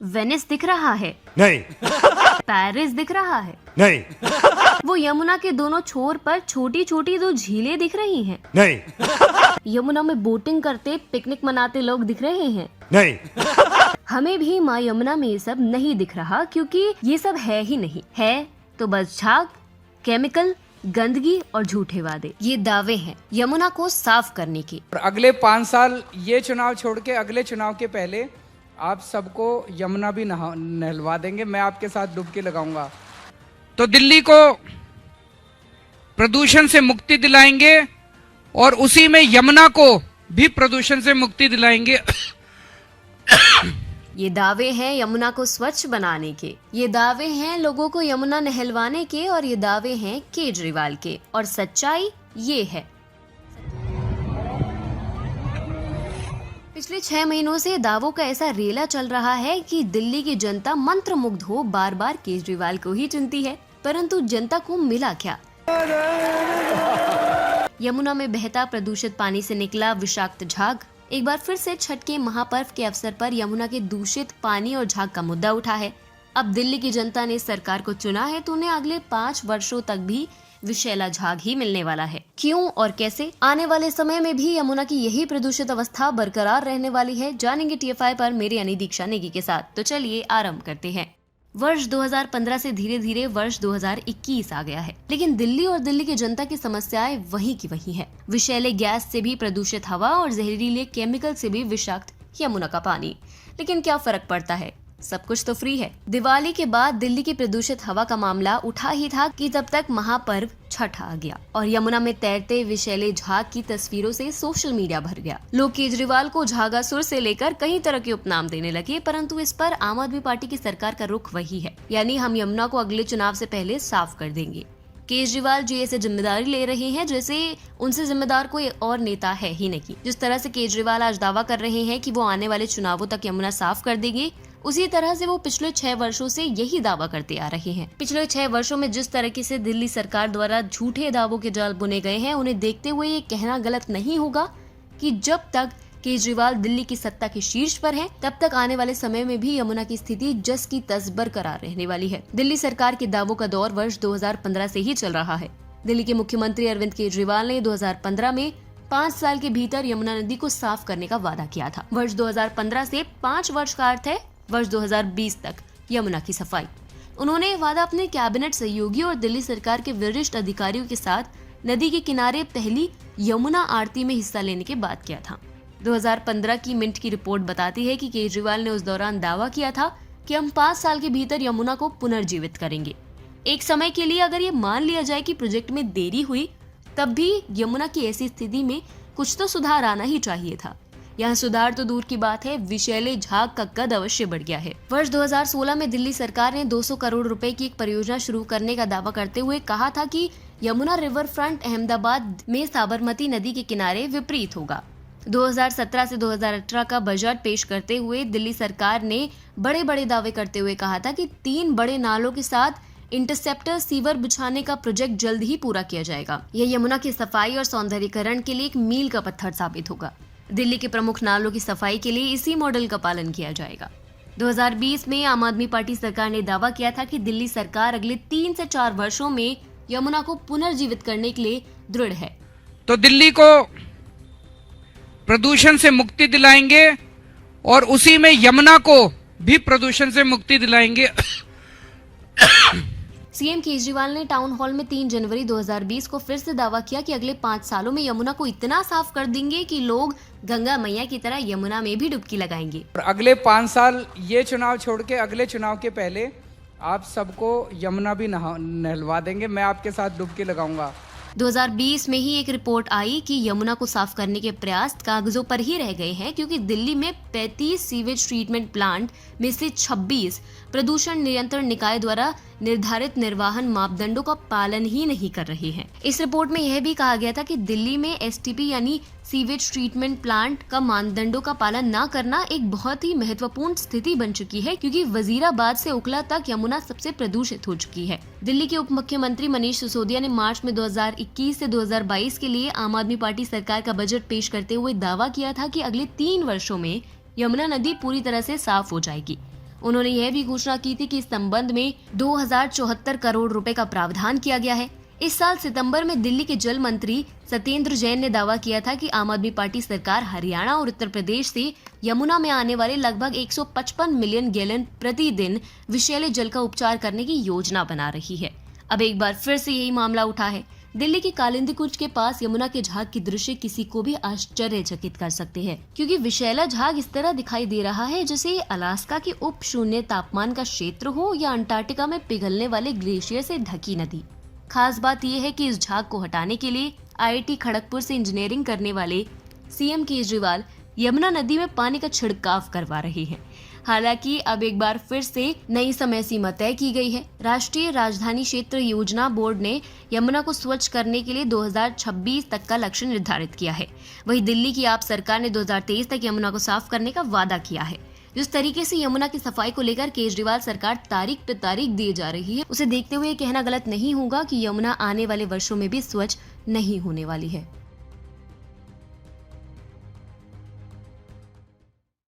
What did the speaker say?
Venice दिख रहा है? नहीं। पेरिस दिख रहा है? नहीं। वो यमुना के दोनों छोर पर छोटी छोटी दो झीलें दिख रही हैं? नहीं। यमुना में बोटिंग करते पिकनिक मनाते लोग दिख रहे हैं? नहीं। हमें भी माँ यमुना में ये सब नहीं दिख रहा, क्योंकि ये सब है ही नहीं। है तो बस झाग, केमिकल, गंदगी और झूठे वादे। ये दावे हैं यमुना को साफ करने के। और अगले 5 साल ये चुनाव छोड़ के अगले चुनाव के पहले आप सबको यमुना भी नहलवा देंगे। मैं आपके साथ डुबकी लगाऊंगा। तो दिल्ली को प्रदूषण से मुक्ति दिलाएंगे और उसी में यमुना को भी प्रदूषण से मुक्ति दिलाएंगे। ये दावे हैं यमुना को स्वच्छ बनाने के, ये दावे हैं लोगों को यमुना नहलवाने के, और ये दावे हैं केजरीवाल के। और सच्चाई ये है, पिछले 6 महीनों से दावों का ऐसा रेला चल रहा है कि दिल्ली की जनता मंत्रमुग्ध हो बार बार केजरीवाल को ही चुनती है। परंतु जनता को मिला क्या? यमुना में बहता प्रदूषित पानी से निकला विषाक्त झाग। एक बार फिर से छठ के महापर्व के अवसर पर यमुना के दूषित पानी और झाग का मुद्दा उठा है। अब दिल्ली की जनता ने सरकार को चुना है तो उन्हें अगले 5 वर्षों तक भी विषैला झाग ही मिलने वाला है। क्यों और कैसे? आने वाले समय में भी यमुना की यही प्रदूषित अवस्था बरकरार रहने वाली है। जानेंगे TFI पर मेरी यानी दीक्षा नेगी के साथ। तो चलिए आरंभ करते हैं। वर्ष 2015 से धीरे धीरे वर्ष 2021 आ गया है, लेकिन दिल्ली और दिल्ली की जनता की समस्याएं वही की वही है। विषैले गैस से भी प्रदूषित हवा और जहरीले केमिकल से भी विषाक्त यमुना का पानी। लेकिन क्या फर्क पड़ता है? सब कुछ तो फ्री है। दिवाली के बाद दिल्ली की प्रदूषित हवा का मामला उठा ही था कि तब तक महापर्व छठ आ गया और यमुना में तैरते विषैले झाग की तस्वीरों से सोशल मीडिया भर गया। लोग केजरीवाल को झागासुर से लेकर कई तरह के उपनाम देने लगे, परंतु इस पर आम आदमी पार्टी की सरकार का रुख वही है, यानी हम यमुना को अगले चुनाव से पहले साफ कर देंगे। केजरीवाल जी ऐसे जिम्मेदारी ले रहे हैं जैसे उनसे जिम्मेदार कोई और नेता है ही नहीं। जिस तरह से केजरीवाल आज दावा कर रहे हैं कि वो आने वाले चुनावों तक यमुना साफ कर देंगे, उसी तरह से वो पिछले 6 वर्षों से यही दावा करते आ रहे हैं। पिछले 6 वर्षों में जिस तरीके से दिल्ली सरकार द्वारा झूठे दावों के जाल बुने गए हैं, उन्हें देखते हुए ये कहना गलत नहीं होगा कि जब तक केजरीवाल दिल्ली की सत्ता के शीर्ष पर हैं, तब तक आने वाले समय में भी यमुना की स्थिति जस की तस बरकरार रहने वाली है। दिल्ली सरकार के दावों का दौर वर्ष 2015 से ही चल रहा है। दिल्ली के मुख्यमंत्री अरविंद केजरीवाल ने 2015 में 5 साल के भीतर यमुना नदी को साफ करने का वादा किया था। वर्ष 2015 से 5 वर्ष का अर्थ है वर्ष 2020 तक यमुना की सफाई। उन्होंने वादा अपने कैबिनेट सहयोगी और दिल्ली सरकार के वरिष्ठ अधिकारियों के साथ नदी के किनारे पहली यमुना आरती में हिस्सा लेने के बाद किया था। 2015 की मिंट की रिपोर्ट बताती है कि केजरीवाल ने उस दौरान दावा किया था कि हम 5 साल के भीतर यमुना को पुनर्जीवित करेंगे। एक समय के लिए अगर ये मान लिया जाए कि प्रोजेक्ट में देरी हुई, तब भी यमुना की ऐसी स्थिति में कुछ तो सुधार आना ही चाहिए था। यहाँ सुधार तो दूर की बात है, विषैले झाग का कद अवश्य बढ़ गया है। वर्ष 2016 में दिल्ली सरकार ने 200 करोड़ रुपए की एक परियोजना शुरू करने का दावा करते हुए कहा था कि यमुना रिवर फ्रंट अहमदाबाद में साबरमती नदी के किनारे विपरीत होगा। 2017 से 2018 का बजट पेश करते हुए दिल्ली सरकार ने बड़े बड़े दावे करते हुए कहा था कि 3 बड़े नालों के साथ इंटरसेप्टर सीवर बिछाने का प्रोजेक्ट जल्द ही पूरा किया जाएगा। यह यमुना की सफाई और सौंदर्यीकरण के लिए एक मील का पत्थर साबित होगा। दिल्ली के प्रमुख नालों की सफाई के लिए इसी मॉडल का पालन किया जाएगा। 2020 में आम आदमी पार्टी सरकार ने दावा किया था कि दिल्ली सरकार अगले 3 से 4 वर्षों में यमुना को पुनर्जीवित करने के लिए दृढ़ है। तो दिल्ली को प्रदूषण से मुक्ति दिलाएंगे और उसी में यमुना को भी प्रदूषण से मुक्ति दिलाएंगे। सीएम केजरीवाल ने टाउन हॉल में 3 जनवरी 2020 को फिर से दावा किया कि अगले 5 सालों में यमुना को इतना साफ कर देंगे कि लोग गंगा मैया की तरह यमुना में भी डुबकी लगाएंगे। और अगले 5 साल ये चुनाव छोड़ के अगले चुनाव के पहले आप सबको यमुना भी नहलवा देंगे। मैं आपके साथ डुबकी लगाऊंगा। 2020 में ही एक रिपोर्ट आई कि यमुना को साफ करने के प्रयास कागजों पर ही रह गए हैं, क्योंकि दिल्ली में 35 सीवेज ट्रीटमेंट प्लांट में से 26 प्रदूषण नियंत्रण निकाय द्वारा निर्धारित निर्वहन मापदंडों का पालन ही नहीं कर रहे हैं। इस रिपोर्ट में यह भी कहा गया था कि दिल्ली में STP यानी सीवेज ट्रीटमेंट प्लांट का मानदंडों का पालन न करना एक बहुत ही महत्वपूर्ण स्थिति बन चुकी है, क्योंकि वजीराबाद से उकला तक यमुना सबसे प्रदूषित हो चुकी है। दिल्ली के उप मुख्यमंत्री मनीष सिसोदिया ने मार्च में 2021 से 2022 के लिए आम आदमी पार्टी सरकार का बजट पेश करते हुए दावा किया था कि अगले 3 वर्षों में यमुना नदी पूरी तरह से साफ हो जाएगी। उन्होंने यह भी घोषणा की थी कि इस संबंध में 2074 करोड़ रुपए का प्रावधान किया गया है। इस साल सितंबर में दिल्ली के जल मंत्री सत्येंद्र जैन ने दावा किया था कि आम आदमी पार्टी सरकार हरियाणा और उत्तर प्रदेश से यमुना में आने वाले लगभग 155 मिलियन गैलन प्रतिदिन विषैले जल का उपचार करने की योजना बना रही है। अब एक बार फिर से यही मामला उठा है। दिल्ली की कालिंदी कुंज के पास यमुना के झाग की दृश्य किसी को भी आश्चर्यचकित कर सकते हैं, क्योंकि विषैला झाग इस तरह दिखाई दे रहा है जैसे ये अलास्का के उप शून्य तापमान का क्षेत्र हो या अंटार्कटिका में पिघलने वाले ग्लेशियर से ढकी नदी। खास बात यह है कि इस झाग को हटाने के लिए IIT खड़गपुर से इंजीनियरिंग करने वाले CM केजरीवाल यमुना नदी में पानी का छिड़काव करवा रहे हैं। हालांकि अब एक बार फिर से नई समय सीमा तय की गई है। राष्ट्रीय राजधानी क्षेत्र योजना बोर्ड ने यमुना को स्वच्छ करने के लिए 2026 तक का लक्ष्य निर्धारित किया है। वहीं दिल्ली की आप सरकार ने 2023 तक यमुना को साफ करने का वादा किया है। जिस तरीके से यमुना की सफाई को लेकर केजरीवाल सरकार तारीख पे तारीख दिए जा रही है, उसे देखते हुए कहना गलत नहीं होगा कि यमुना आने वाले वर्षों में भी स्वच्छ नहीं होने वाली है।